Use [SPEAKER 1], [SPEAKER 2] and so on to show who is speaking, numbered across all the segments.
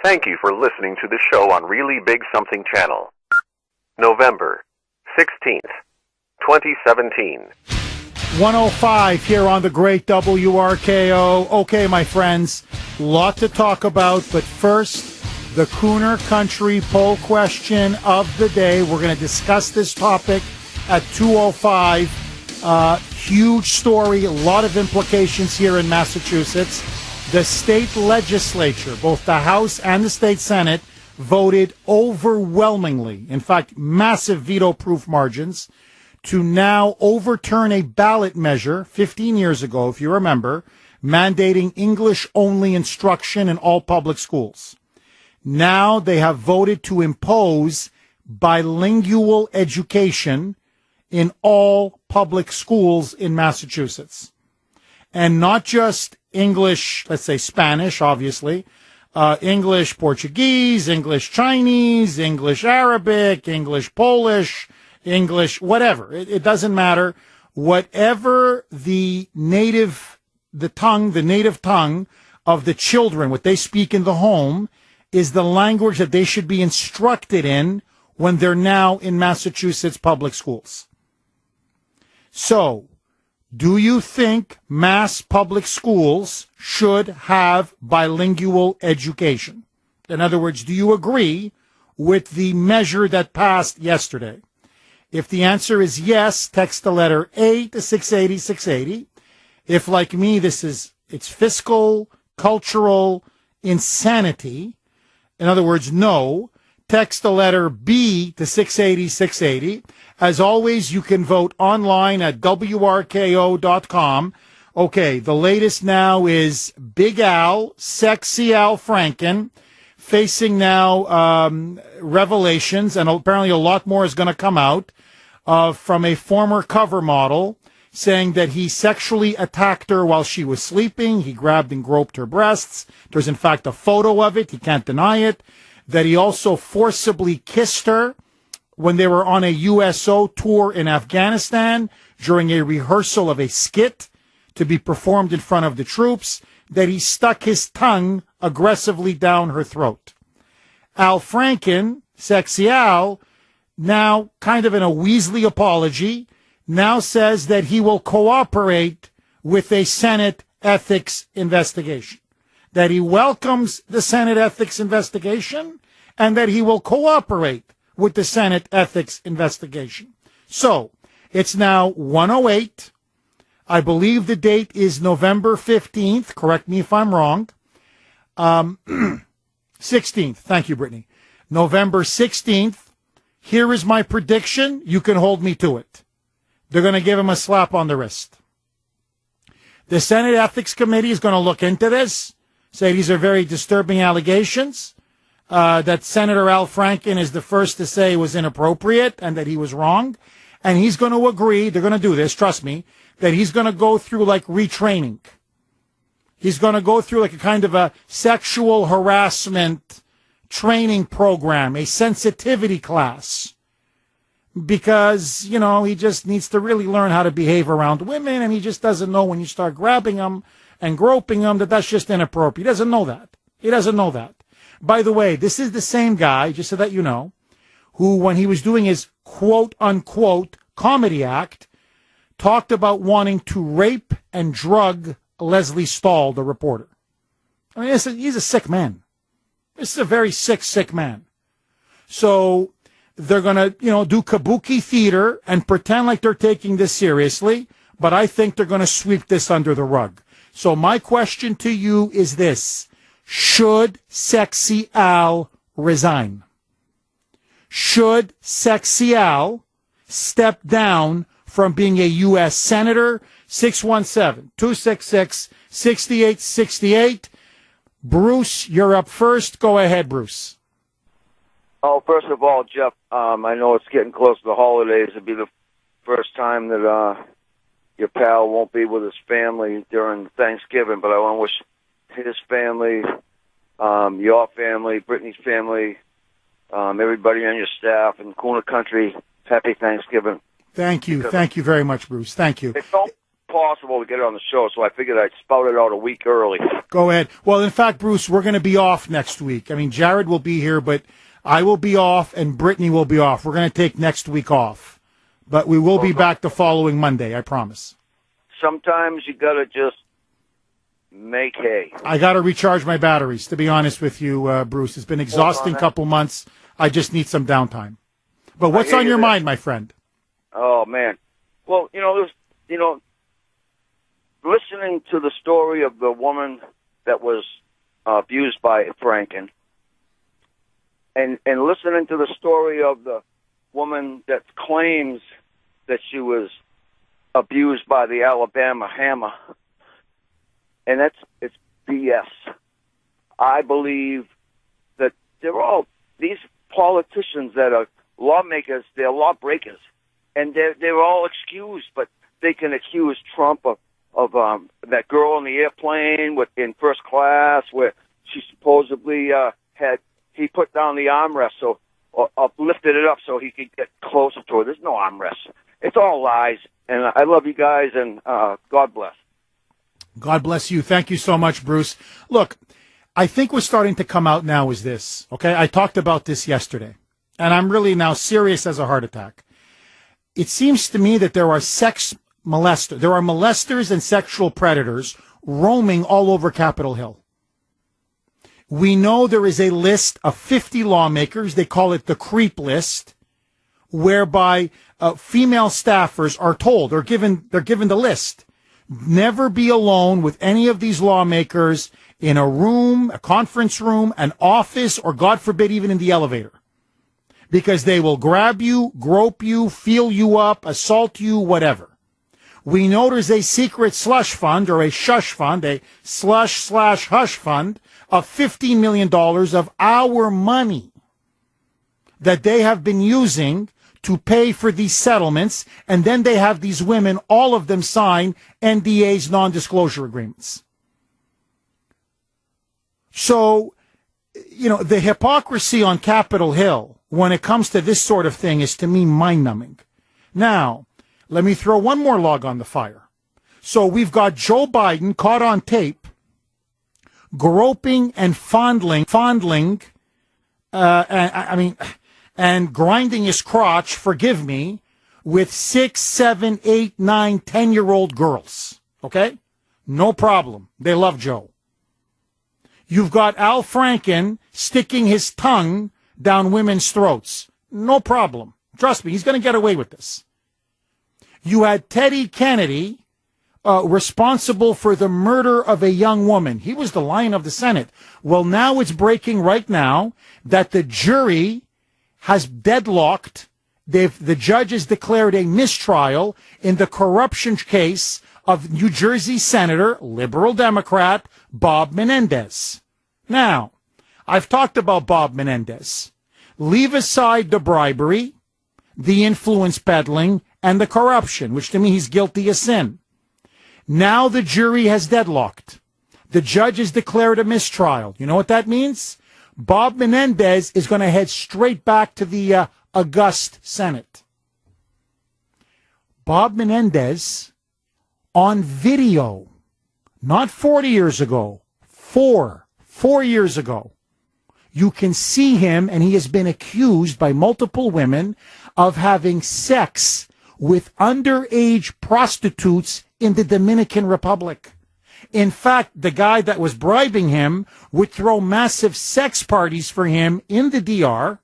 [SPEAKER 1] Thank you for listening to the show on Really Big Something Channel. November 16th, 2017.
[SPEAKER 2] 105 here on the great WRKO. Okay, my friends, lot to talk about, but first, the Kuhner Country poll question of the day. We're going to discuss this topic at 2:05. Huge story, a lot of implications here in Massachusetts. The state legislature, both the House and the state Senate, voted overwhelmingly, in fact, massive veto-proof margins, to now overturn a ballot measure 15 years ago, if you remember, mandating English-only instruction in all public schools. Now they have voted to impose bilingual education in all public schools in Massachusetts. And not just English, let's say Spanish, obviously, English Portuguese, English Chinese, English Arabic, English Polish, English, whatever. It doesn't matter. Whatever the native tongue of the children, what they speak in the home, is the language that they should be instructed in when they're now in Massachusetts public schools. So, do you think Mass public schools should have bilingual education? In other words, do you agree with the measure that passed yesterday? If the answer is yes, text the letter A to 680 680. If, like me, it's fiscal, cultural insanity, in other words, no, text the letter B to 680 680. As always, you can vote online at WRKO.com. Okay, the latest now is Big Al, Sexy Al Franken, facing now revelations, and apparently a lot more is going to come out, from a former cover model, saying that he sexually attacked her while she was sleeping. He grabbed and groped her breasts. There's, in fact, a photo of it. He can't deny it. That he also forcibly kissed her when they were on a USO tour in Afghanistan during a rehearsal of a skit to be performed in front of the troops, that he stuck his tongue aggressively down her throat. Al Franken, Sexy Al, now kind of in a Weasley apology, now says that he will cooperate with a Senate ethics investigation, that he welcomes the Senate ethics investigation, and that he will cooperate with the Senate ethics investigation. So, it's now 1:08. I believe the date is November 15th. Correct me if I'm wrong. 16th. Thank you, Brittany. November 16th. Here is my prediction. You can hold me to it. They're going to give him a slap on the wrist. The Senate Ethics Committee is going to look into this, say these are very disturbing allegations, that Senator Al Franken is the first to say was inappropriate and that he was wrong. And he's going to agree, they're going to do this, trust me, that he's going to go through like retraining. He's going to go through like a kind of a sexual harassment training program, a sensitivity class. Because, he just needs to really learn how to behave around women, and he just doesn't know when you start grabbing them and groping them that that's just inappropriate. He doesn't know that. He doesn't know that. By the way, this is the same guy, just so that you know, who, when he was doing his quote-unquote comedy act, talked about wanting to rape and drug Leslie Stahl, the reporter. I mean, he's a sick man. This is a very sick man. So they're going to, do kabuki theater and pretend like they're taking this seriously, but I think they're going to sweep this under the rug. So my question to you is this. Should Sexy Al resign? Should Sexy Al step down from being a U.S. Senator? 617-266-6868. Bruce, you're up first. Go ahead, Bruce.
[SPEAKER 3] Oh, first of all, Jeff, I know it's getting close to the holidays. It'll be the first time that your pal won't be with his family during Thanksgiving, but I want to wish his family, your family, Brittany's family, everybody on your staff and Kuhner Country, happy Thanksgiving.
[SPEAKER 2] Thank you. Thank you very much, Bruce. Thank you.
[SPEAKER 3] Hey, impossible to get on the show, so I figured I'd spout it out a week early.
[SPEAKER 2] Go ahead. Well, in fact, Bruce, we're going to be off next week. I mean, Jared will be here, but I will be off and Brittany will be off. We're going to take next week off. But we will be back the following Monday, I promise.
[SPEAKER 3] Sometimes you got to just make hay.
[SPEAKER 2] I got to recharge my batteries, to be honest with you, Bruce. It's been an exhausting couple months. I just need some downtime. But what's on your mind, my friend?
[SPEAKER 3] Oh, man. Well, listening to the story of the woman that was abused by Franken, and listening to the story of the woman that claims that she was abused by the Alabama Hammer, and it's BS. I believe that these politicians that are lawmakers, they're lawbreakers, and they're all excused, but they can accuse Trump of that girl in the airplane in first class where she supposedly he put down the armrest or lifted it up so he could get closer to her. There's no armrest. It's all lies. And I love you guys, and God bless.
[SPEAKER 2] God bless you. Thank you so much, Bruce. Look, I think what's starting to come out now is this, okay? I talked about this yesterday, and I'm really now serious as a heart attack. It seems to me that there are molesters and sexual predators roaming all over Capitol Hill. We know there is a list of 50 lawmakers. They call it the creep list, whereby female staffers are told, they're given the list. Never be alone with any of these lawmakers in a room, a conference room, an office, or God forbid, even in the elevator. Because they will grab you, grope you, feel you up, assault you, whatever. We know there's a secret slush fund or a shush fund, a slush/hush fund of $15 million of our money that they have been using to pay for these settlements, and then they have these women, all of them sign NDAs, non-disclosure agreements. So, the hypocrisy on Capitol Hill when it comes to this sort of thing is, to me, mind-numbing. Now, let me throw one more log on the fire. So we've got Joe Biden caught on tape groping and fondling, and grinding his crotch, forgive me, with 6, 7, 8, 9, 10-year-old girls. Okay? No problem. They love Joe. You've got Al Franken sticking his tongue down women's throats. No problem. Trust me, he's going to get away with this. You had Teddy Kennedy responsible for the murder of a young woman. He was the lion of the Senate. Well, now it's breaking right now that the jury has deadlocked. The judge has declared a mistrial in the corruption case of New Jersey Senator, liberal Democrat, Bob Menendez. Now, I've talked about Bob Menendez. Leave aside the bribery, the influence peddling, and the corruption, which to me he's guilty of sin. Now the jury has deadlocked. The judge has declared a mistrial. You know what that means? Bob Menendez is going to head straight back to the august Senate. Bob Menendez, on video, not 40 years ago, four years ago, you can see him, and he has been accused by multiple women of having sex with underage prostitutes in the Dominican Republic. In fact, the guy that was bribing him would throw massive sex parties for him in the DR,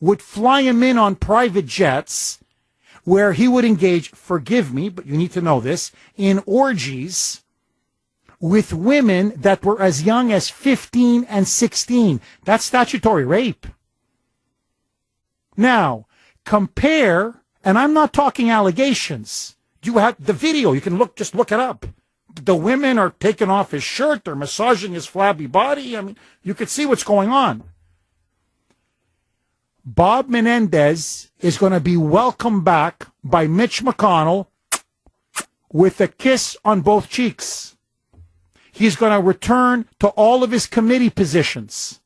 [SPEAKER 2] would fly him in on private jets, where he would engage, forgive me, but you need to know this, in orgies with women that were as young as 15 and 16. That's statutory rape. Now, compare, and I'm not talking allegations. You have the video. You can just look it up. The women are taking off his shirt. They're massaging his flabby body. I mean, you could see what's going on. Bob Menendez is going to be welcomed back by Mitch McConnell with a kiss on both cheeks. He's going to return to all of his committee positions.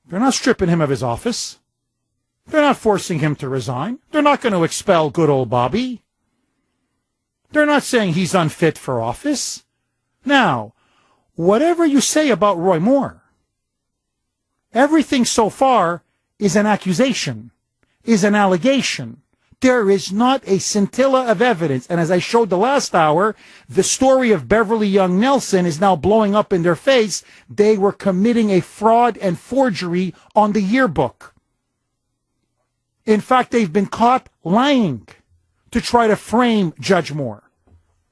[SPEAKER 2] They're not stripping him of his office. They're not forcing him to resign. They're not going to expel good old Bobby. They're not saying he's unfit for office. Now, whatever you say about Roy Moore, everything so far is an accusation, is an allegation. There is not a scintilla of evidence. And as I showed the last hour, the story of Beverly Young Nelson is now blowing up in their face. They were committing a fraud and forgery on the yearbook. In fact, they've been caught lying to try to frame Judge Moore.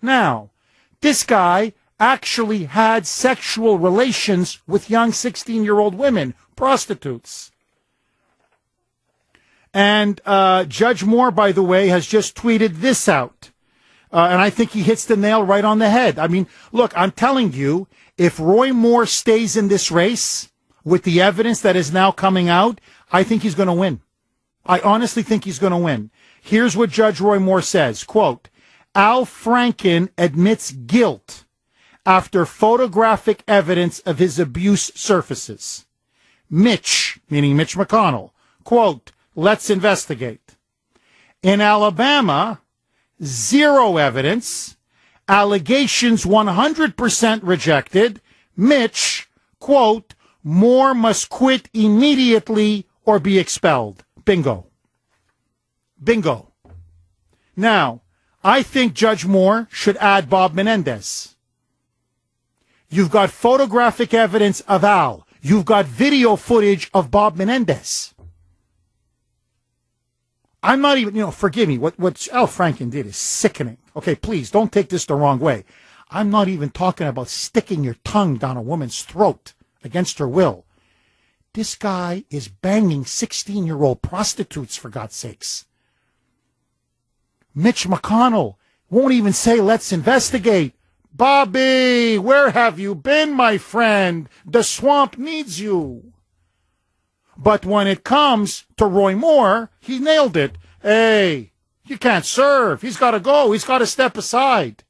[SPEAKER 2] Now, this guy actually had sexual relations with young 16-year-old women, prostitutes. And Judge Moore, by the way, has just tweeted this out. And I think he hits the nail right on the head. I mean, look, I'm telling you, if Roy Moore stays in this race with the evidence that is now coming out, I think he's going to win. I honestly think he's going to win. Here's what Judge Roy Moore says, quote, Al Franken admits guilt after photographic evidence of his abuse surfaces. Mitch, meaning Mitch McConnell, quote, let's investigate. In Alabama, zero evidence, allegations 100% rejected. Mitch, quote, Moore must quit immediately or be expelled. Bingo. Bingo. Now, I think Judge Moore should add Bob Menendez. You've got photographic evidence of Al. You've got video footage of Bob Menendez. I'm not even, forgive me, what Al Franken did is sickening. Okay, please, don't take this the wrong way. I'm not even talking about sticking your tongue down a woman's throat against her will. This guy is banging 16-year-old prostitutes, for God's sakes. Mitch McConnell won't even say, let's investigate. Bobby, where have you been, my friend? The swamp needs you. But when it comes to Roy Moore, he nailed it. Hey, you can't serve. He's got to go. He's got to step aside.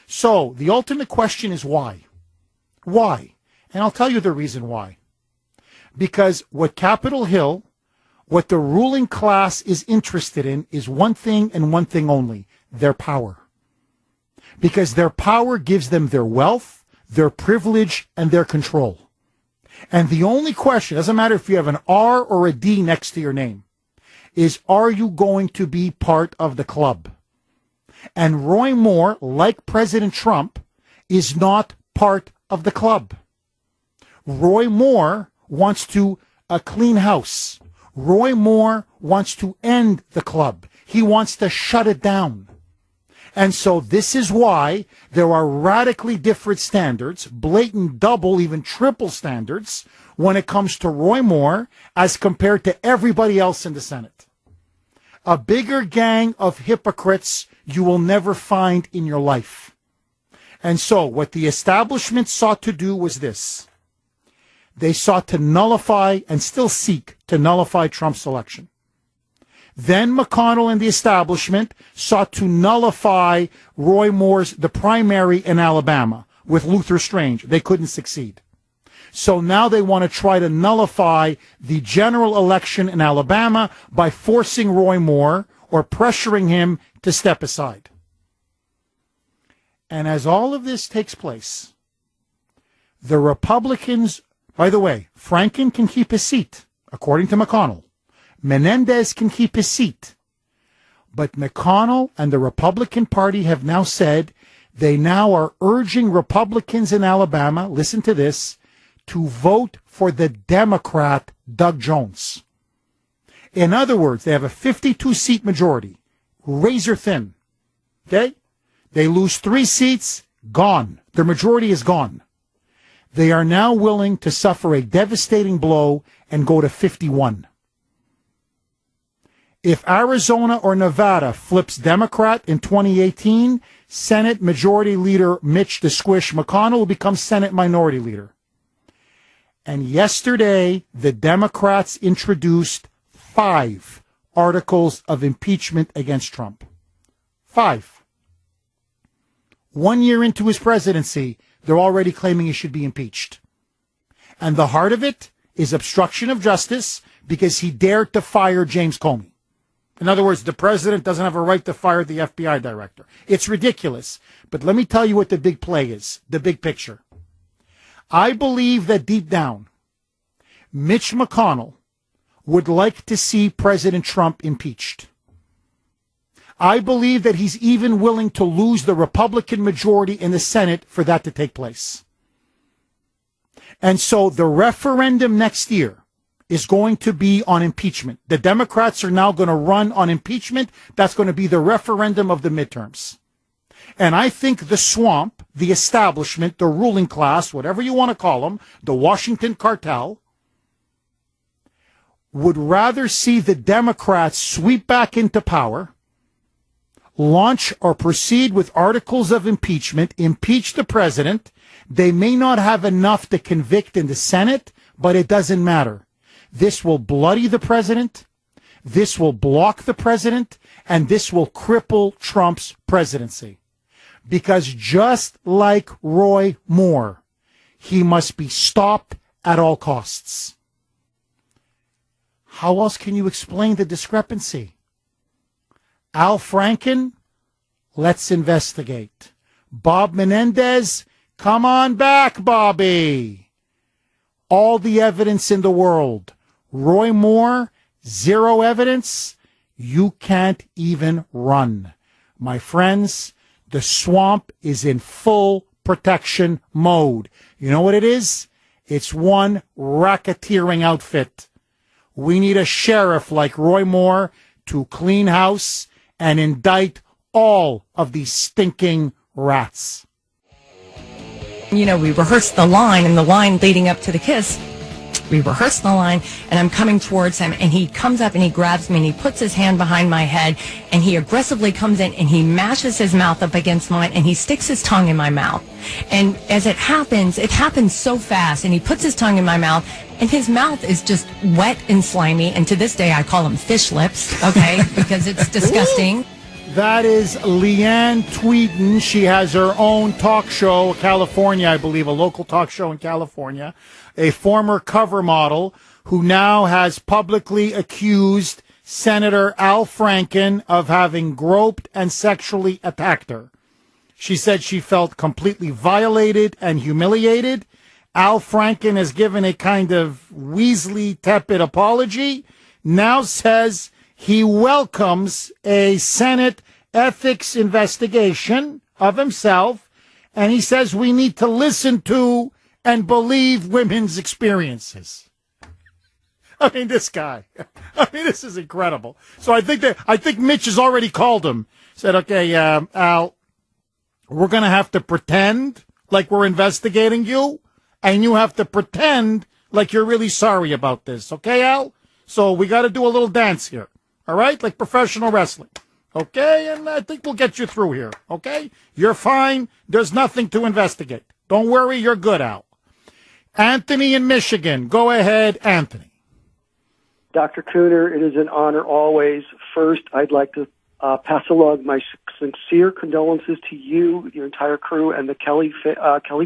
[SPEAKER 2] So the ultimate question is why? Why? And I'll tell you the reason why. Because what Capitol Hill, what the ruling class is interested in is one thing and one thing only, their power. Because their power gives them their wealth, their privilege, and their control. And the only question, doesn't matter if you have an R or a D next to your name, is are you going to be part of the club? And Roy Moore, like President Trump, is not part of the club. Roy Moore wants to clean house. Roy Moore wants to end the club. He wants to shut it down. And so this is why there are radically different standards, blatant double, even triple standards, when it comes to Roy Moore as compared to everybody else in the Senate. A bigger gang of hypocrites you will never find in your life. And so what the establishment sought to do was this. They sought to nullify and still seek to nullify Trump's election. Then McConnell and the establishment sought to nullify Roy Moore's, the primary in Alabama, with Luther Strange. They couldn't succeed. So now they want to try to nullify the general election in Alabama by forcing Roy Moore or pressuring him to step aside. And as all of this takes place, the Republicans, by the way, Franken can keep his seat, according to McConnell. Menendez can keep his seat. But McConnell and the Republican Party have now said they now are urging Republicans in Alabama, listen to this, to vote for the Democrat Doug Jones. In other words, they have a 52-seat majority, razor thin. Okay? They lose 3 seats, gone. Their majority is gone. They are now willing to suffer a devastating blow and go to 51. If Arizona or Nevada flips Democrat in 2018, Senate Majority Leader Mitch the Squish McConnell will become Senate Minority Leader. And yesterday, the Democrats introduced 5 articles of impeachment against Trump. 5. 1 year into his presidency, they're already claiming he should be impeached. And the heart of it is obstruction of justice because he dared to fire James Comey. In other words, the president doesn't have a right to fire the FBI director. It's ridiculous. But let me tell you what the big play is, the big picture. I believe that deep down, Mitch McConnell would like to see President Trump impeached. I believe that he's even willing to lose the Republican majority in the Senate for that to take place. And so the referendum next year is going to be on impeachment. The Democrats are now going to run on impeachment. That's going to be the referendum of the midterms. And I think the swamp, the establishment, the ruling class, whatever you want to call them, the Washington cartel, would rather see the Democrats sweep back into power, launch or proceed with articles of impeachment, impeach the president. They may not have enough to convict in the Senate, but it doesn't matter. This will bloody the president, this will block the president, and this will cripple Trump's presidency. Because just like Roy Moore, he must be stopped at all costs. How else can you explain the discrepancy? Al Franken, let's investigate. Bob Menendez, come on back, Bobby. All the evidence in the world. Roy Moore, zero evidence. You can't even run. My friends, the swamp is in full protection mode. You know what it is? It's one racketeering outfit. We need a sheriff like Roy Moore to clean house and indict all of these stinking rats.
[SPEAKER 4] You know, we rehearsed the line, and the line leading up to the kiss, we rehearsed the line, and I'm coming towards him, and he comes up and he grabs me and he puts his hand behind my head, and he aggressively comes in and he mashes his mouth up against mine and he sticks his tongue in my mouth. And as it happens so fast, and he puts his tongue in my mouth, and his mouth is just wet and slimy, and to this day I call him fish lips, okay, because it's disgusting.
[SPEAKER 2] That is Leanne Tweeden. She has her own talk show, California, I believe, a local talk show in California. A former cover model who now has publicly accused Senator Al Franken of having groped and sexually attacked her. She said she felt completely violated and humiliated. Al Franken has given a kind of Weasley tepid apology, now says he welcomes a Senate ethics investigation of himself, and he says we need to listen to and believe women's experiences. I mean, this guy. I mean, this is incredible. So I think Mitch has already called him. Said, okay, Al, we're going to have to pretend like we're investigating you, and you have to pretend like you're really sorry about this. Okay, Al? So we got to do a little dance here. All right? Like professional wrestling. Okay? And I think we'll get you through here. Okay? You're fine. There's nothing to investigate. Don't worry. You're good, Al. Anthony in Michigan. Go ahead, Anthony.
[SPEAKER 5] Dr. Kuhner, it is an honor always. First, I'd like to pass along my sincere condolences to you, your entire crew, and the Kelly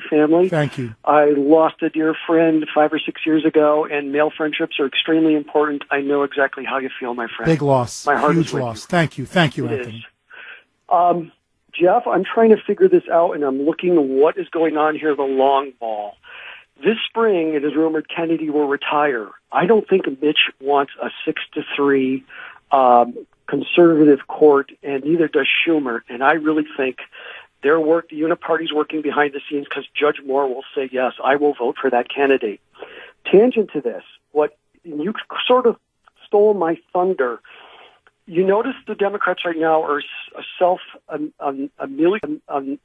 [SPEAKER 5] family.
[SPEAKER 2] Thank you.
[SPEAKER 5] I lost a dear friend 5 or 6 years ago, and male friendships are extremely important. I know exactly how you feel, my friend.
[SPEAKER 2] Big loss.
[SPEAKER 5] My heart
[SPEAKER 2] Huge
[SPEAKER 5] is with
[SPEAKER 2] loss.
[SPEAKER 5] you.
[SPEAKER 2] Thank you. Thank you,
[SPEAKER 5] It
[SPEAKER 2] Anthony.
[SPEAKER 5] is. Jeff, I'm trying to figure this out, and I'm looking at what is going on here, the long ball. This spring, it is rumored Kennedy will retire. I don't think Mitch wants a 6-3 conservative court, and neither does Schumer. And I really think the uniparty's working behind the scenes because Judge Moore will say, yes, I will vote for that candidate. Tangent to this, you sort of stole my thunder. You notice the Democrats right now are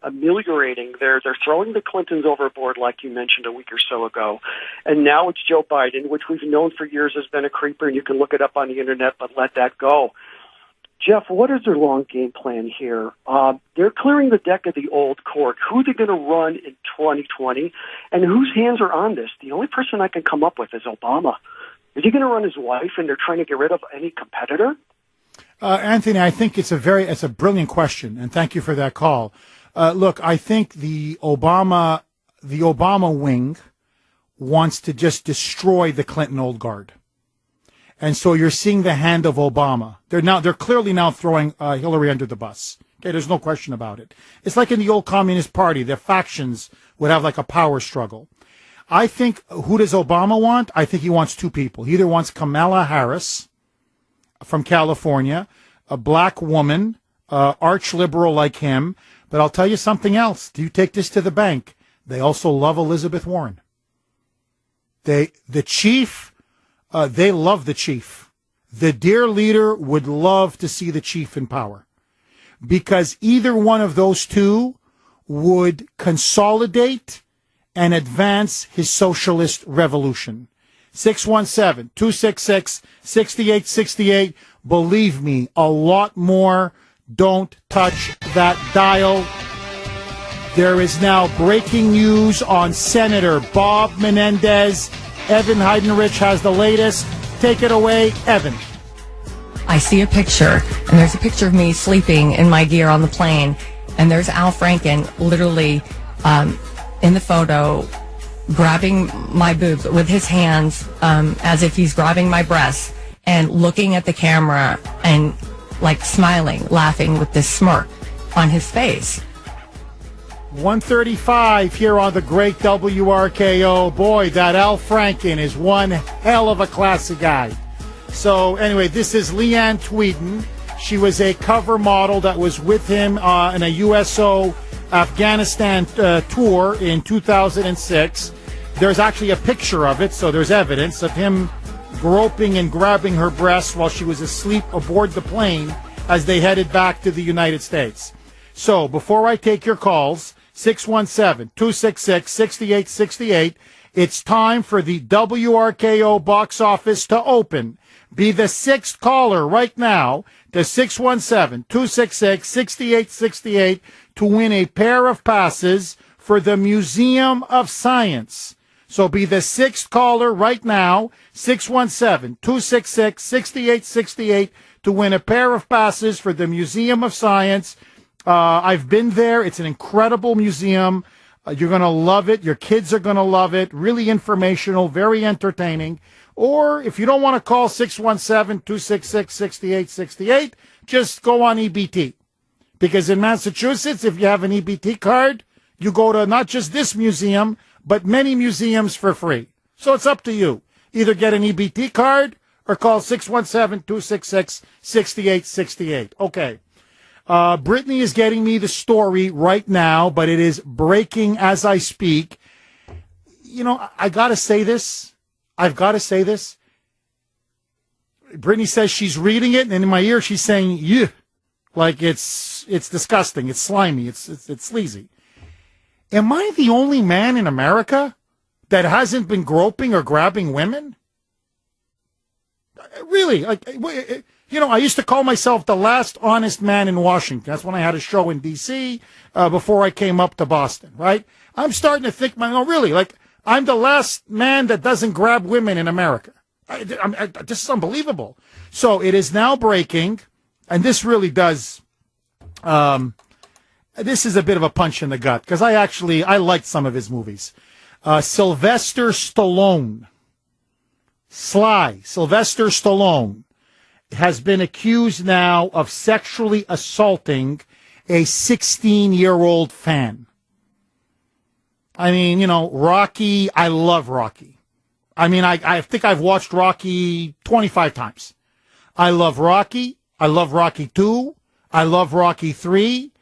[SPEAKER 5] ameliorating. They're throwing the Clintons overboard, like you mentioned a week or so ago. And now it's Joe Biden, which we've known for years has been a creeper, and you can look it up on the internet, but let that go. Jeff, what is their long game plan here? They're clearing the deck of the old court. Who are they going to run in 2020? And whose hands are on this? The only person I can come up with is Obama. Is he going to run his wife, and they're trying to get rid of any competitor?
[SPEAKER 2] Anthony, I think it's a brilliant question, and thank you for that call. Look, I think the Obama wing wants to just destroy the Clinton old guard. And so you're seeing the hand of Obama. They're clearly now throwing Hillary under the bus. Okay, there's no question about it. It's like in the old Communist Party, the factions would have like a power struggle. I think, who does Obama want? I think he wants two people. He either wants Kamala Harris from California, a black woman, arch liberal like him. But I'll tell you something else. Do you take this to the bank? They also love Elizabeth Warren. They love the chief. The dear leader would love to see the chief in power, because either one of those two would consolidate and advance his socialist revolution. 617-266-6868. Believe me, a lot more. Don't touch that dial. There is now breaking news on Senator Bob Menendez. Evan Heidenrich has the latest. Take it away, Evan.
[SPEAKER 4] I see a picture, and there's a picture of me sleeping in my gear on the plane, and there's Al Franken literally in the photo grabbing my boobs with his hands as if he's grabbing my breasts and looking at the camera and like smiling, laughing with this smirk on his face.
[SPEAKER 2] 135 here on the great WRKO. Boy, that Al Franken is one hell of a classy guy. So anyway, this is Leanne Tweeden. She was a cover model that was with him in a USO Afghanistan tour in 2006. There's actually a picture of it, so there's evidence of him groping and grabbing her breasts while she was asleep aboard the plane as they headed back to the United States. So before I take your calls, 617-266-6868, it's time for the WRKO box office to open. Be the sixth caller right now to 617-266-6868 to win a pair of passes for the Museum of Science. So be the sixth caller right now, 617-266-6868, to win a pair of passes for the Museum of Science. I've been there. It's an incredible museum. You're going to love it. Your kids are going to love it. Really informational, very entertaining. Or if you don't want to call 617-266-6868, just go on EBT. Because in Massachusetts, if you have an EBT card, you go to not just this museum, but many museums for free. So it's up to you. Either get an EBT card or call 617-266-6868. Okay. Brittany is getting me the story right now, but it is breaking as I speak. You know, I've got to say this. Brittany says she's reading it, and in my ear she's saying, yeah, like it's disgusting, it's slimy, it's sleazy. Am I the only man in America that hasn't been groping or grabbing women? Really? Like, you know, I used to call myself the last honest man in Washington. That's when I had a show in D.C. Before I came up to Boston, right? I'm starting to think, really, like, I'm the last man that doesn't grab women in America. This is unbelievable. So it is now breaking, and this really does... this is a bit of a punch in the gut, because I liked some of his movies. Sylvester Stallone, Sylvester Stallone, has been accused now of sexually assaulting a 16-year-old fan. I mean, you know, Rocky, I love Rocky. I mean, I think I've watched Rocky 25 times. I love Rocky. I love Rocky 2. I love Rocky 3.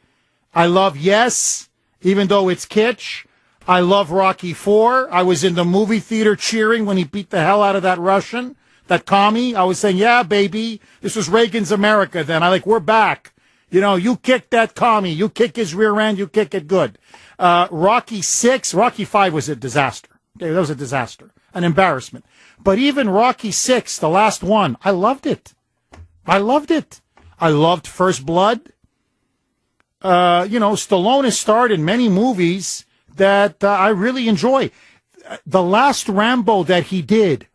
[SPEAKER 2] I love Yes, even though it's kitsch. I love Rocky 4. I was in the movie theater cheering when he beat the hell out of that Russian, that commie. I was saying, yeah, baby, this was Reagan's America then. We're back. You know, you kick that commie. You kick his rear end. You kick it good. Rocky 6, Rocky 5 was a disaster. Okay, that was a disaster, an embarrassment. But even Rocky 6, the last one, I loved it. I loved First Blood. You know, Stallone has starred in many movies that I really enjoy. The last Rambo that he did,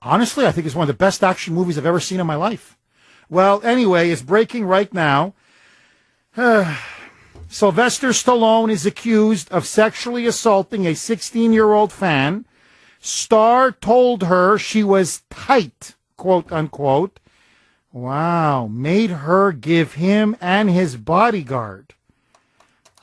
[SPEAKER 2] honestly, I think is one of the best action movies I've ever seen in my life. Well, anyway, it's breaking right now. Sylvester Stallone is accused of sexually assaulting a 16-year-old fan. Star told her she was tight, quote unquote. Wow, made her give him and his bodyguard.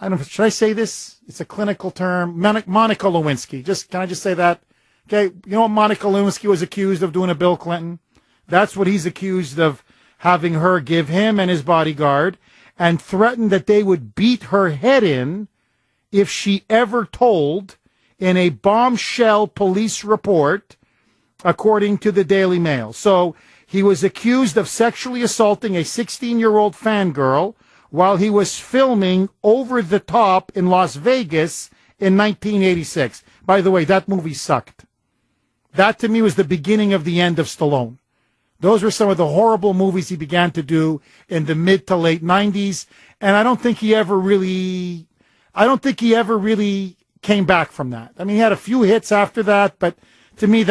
[SPEAKER 2] I don't know, should I say this? It's a clinical term. Monica Lewinsky. Can I just say that? Okay, you know what Monica Lewinsky was accused of doing to Bill Clinton? That's what he's accused of, having her give him and his bodyguard, and threatened that they would beat her head in if she ever told in a bombshell police report, according to the Daily Mail. So he was accused of sexually assaulting a 16-year-old fangirl while he was filming Over the Top in Las Vegas in 1986. By the way, that movie sucked. That, to me, was the beginning of the end of Stallone. Those were some of the horrible movies he began to do in the mid to late 90s, and I don't think he ever really came back from that. I mean, he had a few hits after that, but to me,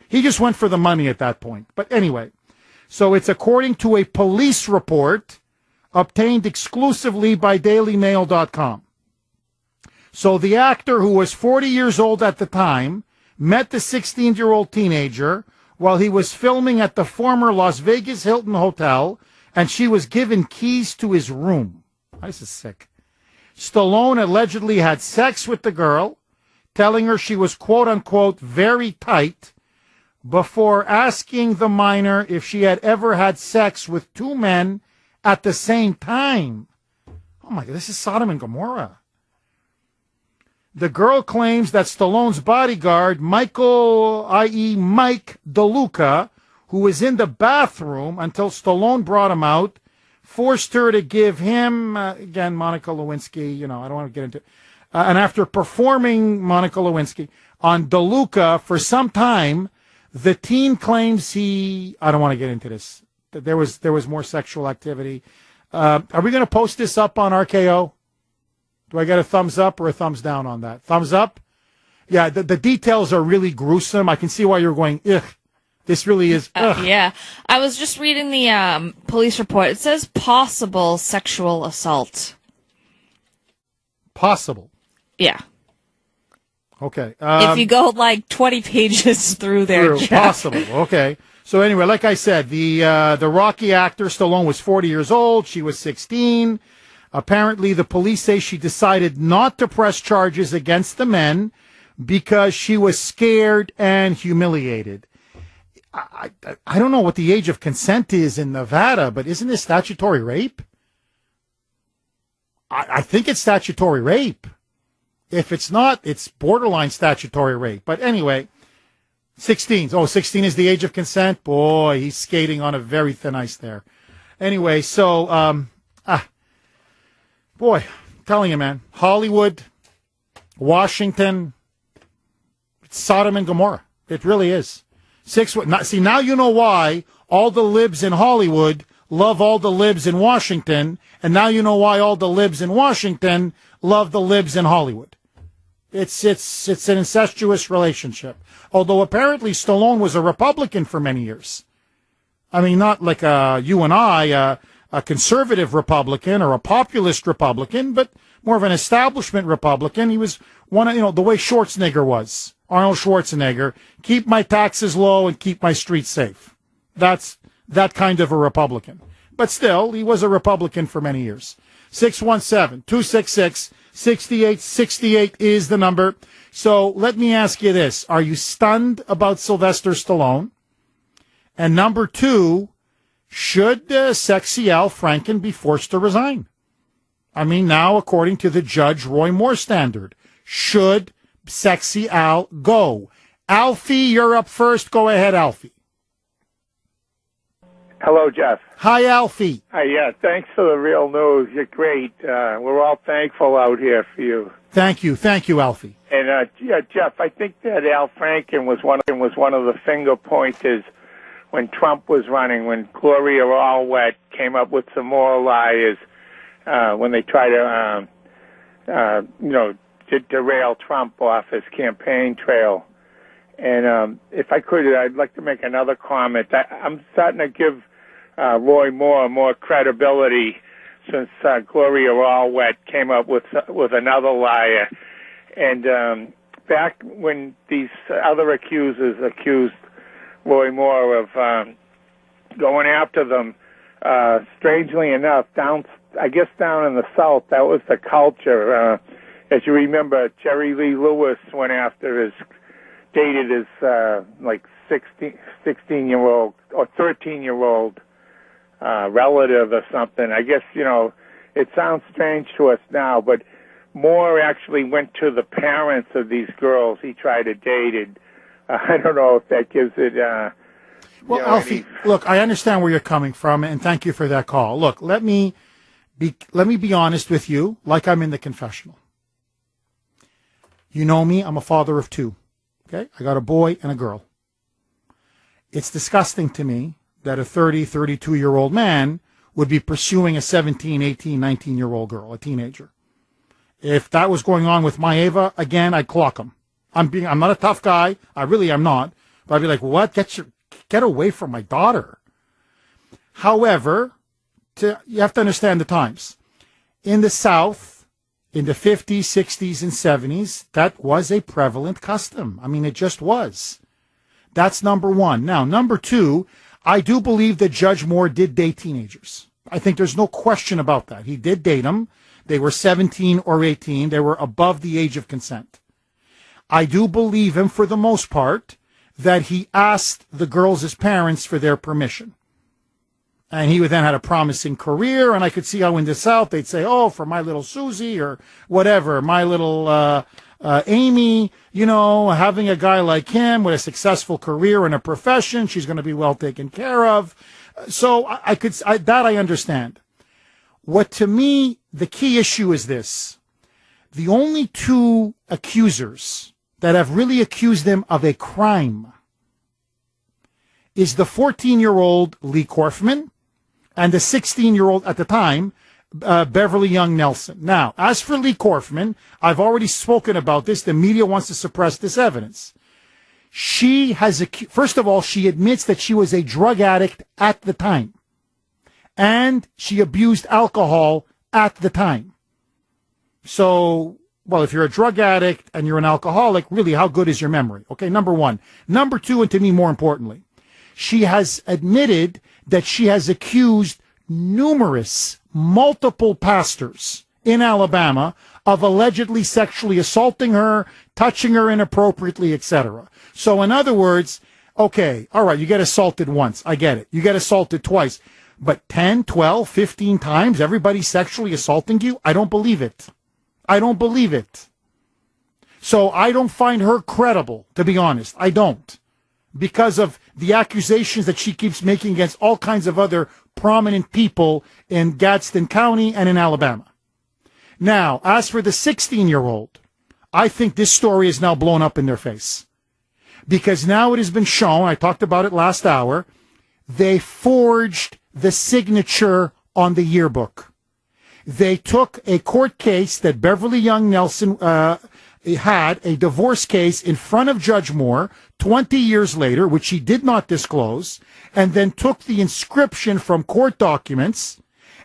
[SPEAKER 2] he just went for the money at that point. But anyway, so it's according to a police report obtained exclusively by DailyMail.com. So the actor, who was 40 years old at the time, met the 16-year-old teenager while he was filming at the former Las Vegas Hilton Hotel, and she was given keys to his room. This is sick. Stallone allegedly had sex with the girl, telling her she was quote-unquote very tight, before asking the minor if she had ever had sex with two men at the same time. Oh my God, this is Sodom and Gomorrah. The girl claims that Stallone's bodyguard, Michael, i.e. Mike DeLuca, who was in the bathroom until Stallone brought him out, forced her to give him, again, Monica Lewinsky, I don't want to get into it, and after performing Monica Lewinsky on DeLuca for some time, the teen claims I don't want to get into this, that there was more sexual activity. Are we going to post this up on RKO? Do I get a thumbs up or a thumbs down on that? Thumbs up? Yeah, the details are really gruesome. I can see why you're going, ugh. This really is, ugh.
[SPEAKER 6] Yeah. I was just reading the police report. It says possible sexual assault.
[SPEAKER 2] Possible?
[SPEAKER 6] Yeah.
[SPEAKER 2] Okay.
[SPEAKER 6] If you go like 20 pages through there, Jeff.
[SPEAKER 2] Possible. Okay. So anyway, like I said, the Rocky actor Stallone was 40 years old. She was 16. Apparently, the police say she decided not to press charges against the men because she was scared and humiliated. I don't know what the age of consent is in Nevada, but isn't this statutory rape? I think it's statutory rape. If it's not, it's borderline statutory rape. But anyway, 16. Oh, 16 is the age of consent? Boy, he's skating on a very thin ice there. Anyway, so, boy, I'm telling you, man, Hollywood, Washington, it's Sodom and Gomorrah. It really is. See, now you know why all the libs in Hollywood love all the libs in Washington, and now you know why all the libs in Washington love the libs in Hollywood. It's an incestuous relationship. Although apparently Stallone was a Republican for many years. I mean, not like you and I, a conservative Republican or a populist Republican, but more of an establishment Republican. He was one of, the way Schwarzenegger was. Arnold Schwarzenegger, keep my taxes low and keep my streets safe. That's that kind of a Republican. But still, he was a Republican for many years. 617-266-6868 is the number. So let me ask you this. Are you stunned about Sylvester Stallone? And number two, should sexy Al Franken be forced to resign? I mean, now, according to the Judge Roy Moore standard, should sexy Al go? Alfie, you're up first. Go ahead, Alfie.
[SPEAKER 7] Hello, Jeff.
[SPEAKER 2] Hi, Alfie.
[SPEAKER 7] Hi, yeah, thanks for the real news. You're great. We're all thankful out here for you.
[SPEAKER 2] Thank you, Alfie.
[SPEAKER 7] And Jeff, I think that Al Franken was one of the finger pointers when Trump was running. When Gloria Allwet came up with some more liars when they tried to, to derail Trump off his campaign trail. And if I could, I'd like to make another comment. I'm starting to give Roy Moore more credibility since Gloria Allwet came up with another liar. And back when these other accusers accused Roy Moore of going after them. Strangely enough, down in the South, that was the culture. As you remember, Jerry Lee Lewis dated his 16-year-old or 13-year-old relative or something. I guess, it sounds strange to us now, but Moore actually went to the parents of these girls he tried to date. And, I don't know if that gives it...
[SPEAKER 2] Well, Alfie, look, I understand where you're coming from, and thank you for that call. Look, let me be honest with you, like I'm in the confessional. You know me, I'm a father of two. Okay? I got a boy and a girl. It's disgusting to me that a 32-year-old man would be pursuing a 17, 18, 19-year-old girl, a teenager. If that was going on with my Ava, again, I'd clock him. I'm not a tough guy. I really am not. But I'd be like, what? Get away from my daughter. However, you have to understand the times. In the South, in the 50s, 60s, and 70s, that was a prevalent custom. I mean, it just was. That's number one. Now, number two, I do believe that Judge Moore did date teenagers. I think there's no question about that. He did date them. They were 17 or 18. They were above the age of consent. I do believe him for the most part that he asked the girls' parents for their permission. And he then had a promising career, and I could see how in the South they'd say, oh, for my little Susie or whatever, my little Amy, having a guy like him with a successful career and a profession, she's going to be well taken care of. So I understand. What to me, the key issue is this. The only two accusers that have really accused him of a crime is the 14-year-old Lee Korfman and the 16-year-old at the time, Beverly Young Nelson. Now, as for Lee Korfman, I've already spoken about this. The media wants to suppress this evidence. She has, first of all, she admits that she was a drug addict at the time. And she abused alcohol at the time. So, well, if you're a drug addict and you're an alcoholic, really, how good is your memory? Okay, number one. Number two, and to me more importantly, she has admitted that she has accused multiple pastors in Alabama of allegedly sexually assaulting her, touching her inappropriately, etc. So in other words, okay, all right, you get assaulted once. I get it. You get assaulted twice. But 10, 12, 15 times, everybody sexually assaulting you? I don't believe it. I don't believe it. So I don't find her credible, to be honest. I don't. Because of the accusations that she keeps making against all kinds of other prominent people in Gadsden County and in Alabama. Now, as for the 16-year-old, I think this story is now blown up in their face. Because now it has been shown, I talked about it last hour, they forged the signature on the yearbook. They took a court case that Beverly Young Nelson had, a divorce case in front of Judge Moore 20 years later, which he did not disclose, and then took the inscription from court documents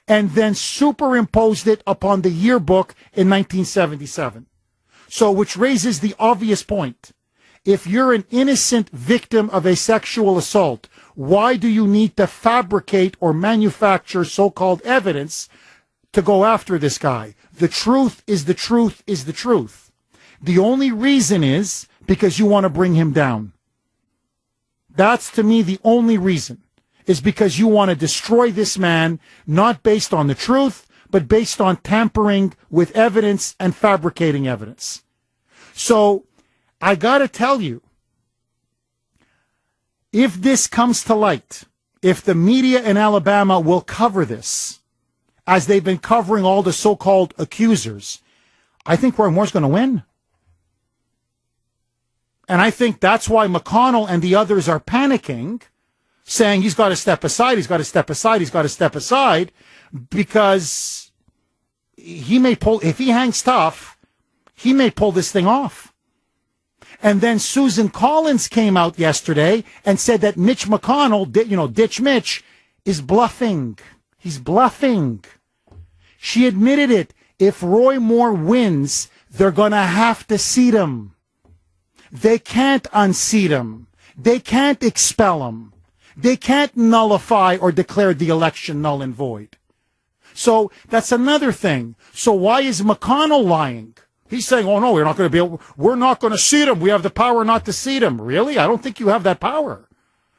[SPEAKER 2] and then superimposed it upon the yearbook in 1977. So, which raises the obvious point. If you're an innocent victim of a sexual assault, why do you need to fabricate or manufacture so-called evidence to go after this guy? The truth is the truth is the truth. The only reason is because you want to bring him down. That's, to me, the only reason, is because you want to destroy this man, not based on the truth, but based on tampering with evidence and fabricating evidence. So, I got to tell you, if this comes to light, if the media in Alabama will cover this, as they've been covering all the so-called accusers, I think Roy Moore's going to win. And I think that's why McConnell and the others are panicking, saying he's got to step aside, he's got to step aside, he's got to step aside, because he may pull, if he hangs tough, he may pull this thing off. And then Susan Collins came out yesterday and said that Mitch McConnell, Ditch Mitch, is bluffing. He's bluffing. She admitted it. If Roy Moore wins, they're going to have to seat him. They can't unseat him. They can't expel him. They can't nullify or declare the election null and void. So that's another thing. So why is McConnell lying? He's saying, oh, no, we're not going to seat him. We have the power not to seat him. Really? I don't think you have that power.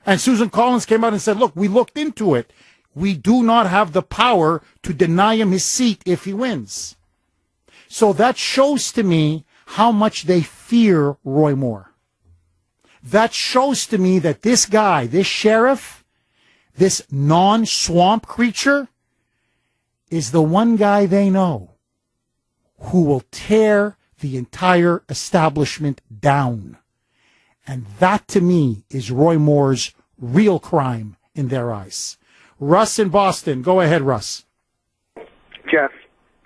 [SPEAKER 2] And Susan Collins came out and said, look, we looked into it. We do not have the power to deny him his seat if he wins. So that shows to me how much they fear Roy Moore. That shows to me that this guy, this sheriff, this non-swamp creature, is the one guy they know who will tear the entire establishment down. And that, to me, is Roy Moore's real crime in their eyes. Russ in Boston. Go ahead, Russ.
[SPEAKER 8] Jeff,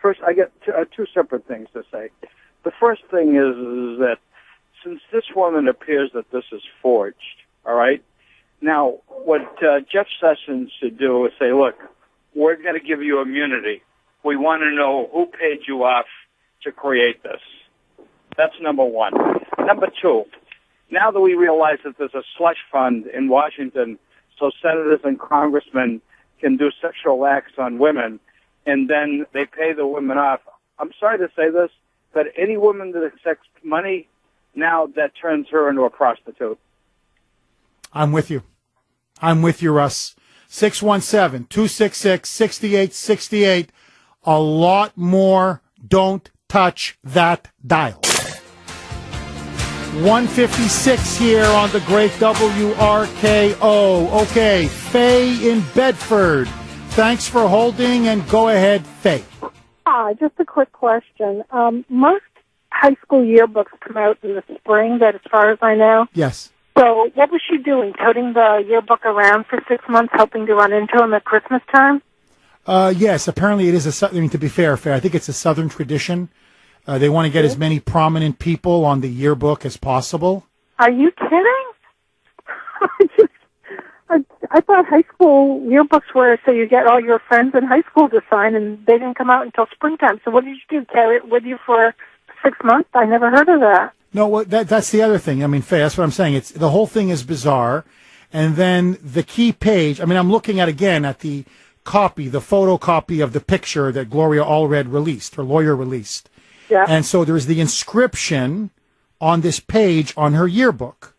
[SPEAKER 8] first, I get two separate things to say. The first thing is that since this woman appears that this is forged, all right, now what Jeff Sessions should do is say, look, we're going to give you immunity. We want to know who paid you off to create this. That's number one. Number two, now that we realize that there's a slush fund in Washington so senators and congressmen can do sexual acts on women, and then they pay the women off. I'm sorry to say this, but any woman that accepts money, now that turns her into a prostitute.
[SPEAKER 2] I'm with you. I'm with you, Russ. 617-266-6868. A lot more. Don't touch that dial. 156 here on the great WRKO. Okay, Faye in Bedford. Thanks for holding, and go ahead, Faye.
[SPEAKER 9] Just a quick question. Most high school yearbooks come out in the spring, that as far as I know.
[SPEAKER 2] Yes.
[SPEAKER 9] So what was she doing, toting the yearbook around for 6 months, hoping to run into him at Christmas time?
[SPEAKER 2] Yes, apparently it is to be fair, I think it's a Southern tradition. They want to get as many prominent people on the yearbook as possible.
[SPEAKER 9] Are you kidding? I thought high school yearbooks were so you get all your friends in high school to sign, and they didn't come out until springtime. So what did you do, carry it with you for 6 months? I never heard of that.
[SPEAKER 2] No, well, that's the other thing. I mean, Faye, that's what I'm saying. The whole thing is bizarre. And then the key page, I mean, I'm looking at the copy, the photocopy of the picture that Gloria Allred released, her lawyer released.
[SPEAKER 9] Yeah.
[SPEAKER 2] And so there's the inscription on this page on her yearbook.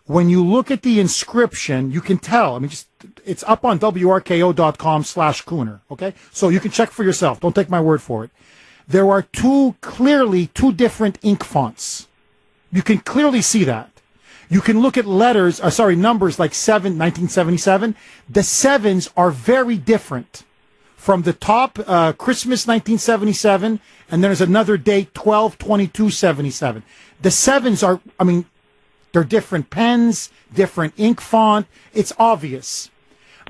[SPEAKER 2] When you look at the inscription, you can tell. I mean, it's up on WRKO.com/Kuhner, okay? So you can check for yourself. Don't take my word for it. There are clearly two different ink fonts. You can clearly see that. You can look at numbers like 1977. The sevens are very different. From the top, Christmas 1977, and there's another date, 12/22/77. The sevens are, they're different pens, different ink font. It's obvious.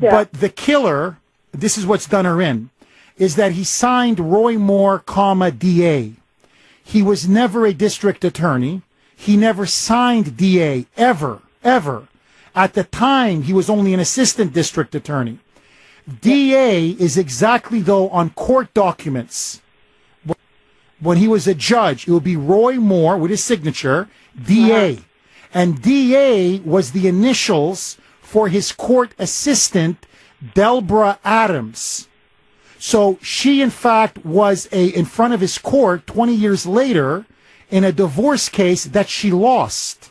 [SPEAKER 2] Yeah. But the killer, this is what's done her in, is that he signed Roy Moore, DA. He was never a district attorney. He never signed DA, ever. At the time, he was only an assistant district attorney. DA is exactly, though, on court documents. When he was a judge, it would be Roy Moore with his signature, DA. Uh-huh. And DA was the initials for his court assistant, Delbra Adams. So she, in fact, was in front of his court 20 years later in a divorce case that she lost.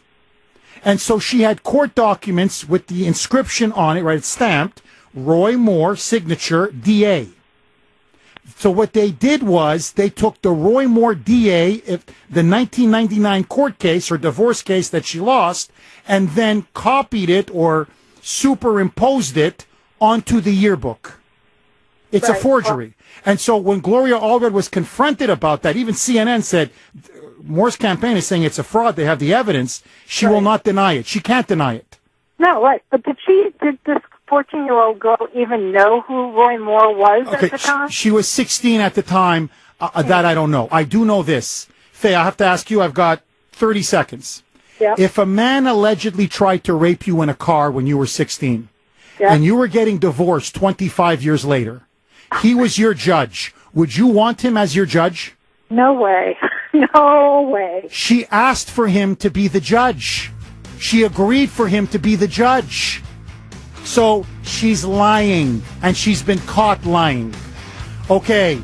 [SPEAKER 2] And so she had court documents with the inscription on it, right? It's stamped, Roy Moore, signature, DA. So what they did was they took the Roy Moore DA, the 1999 court case or divorce case that she lost, and then copied it or superimposed it onto the yearbook. It's a forgery. And so when Gloria Allred was confronted about that, even CNN said, Moore's campaign is saying it's a fraud. They have the evidence. She will not deny it. She can't deny it. No, right. But did this 14-year-old girl even know who Roy Moore was at the time? She was 16 at the time. That I don't know. I do know this. Faye, I have to ask you. I've got 30 seconds. Yeah. If a man allegedly tried to rape you in a car when you were 16, and you were getting divorced 25 years later, he was your judge, would you want him as your judge? No way. No way. She asked for him to be the judge. She agreed for him to be the judge. So she's lying, and she's been caught lying. Okay,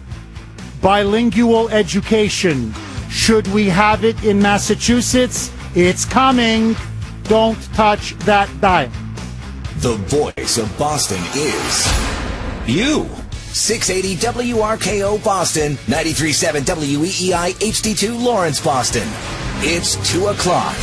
[SPEAKER 2] bilingual education. Should we have it in Massachusetts? It's coming. Don't touch that dial.
[SPEAKER 10] The voice of Boston is you. 680 WRKO Boston, 93.7 WEEI HD2 Lawrence, Boston. It's 2 o'clock.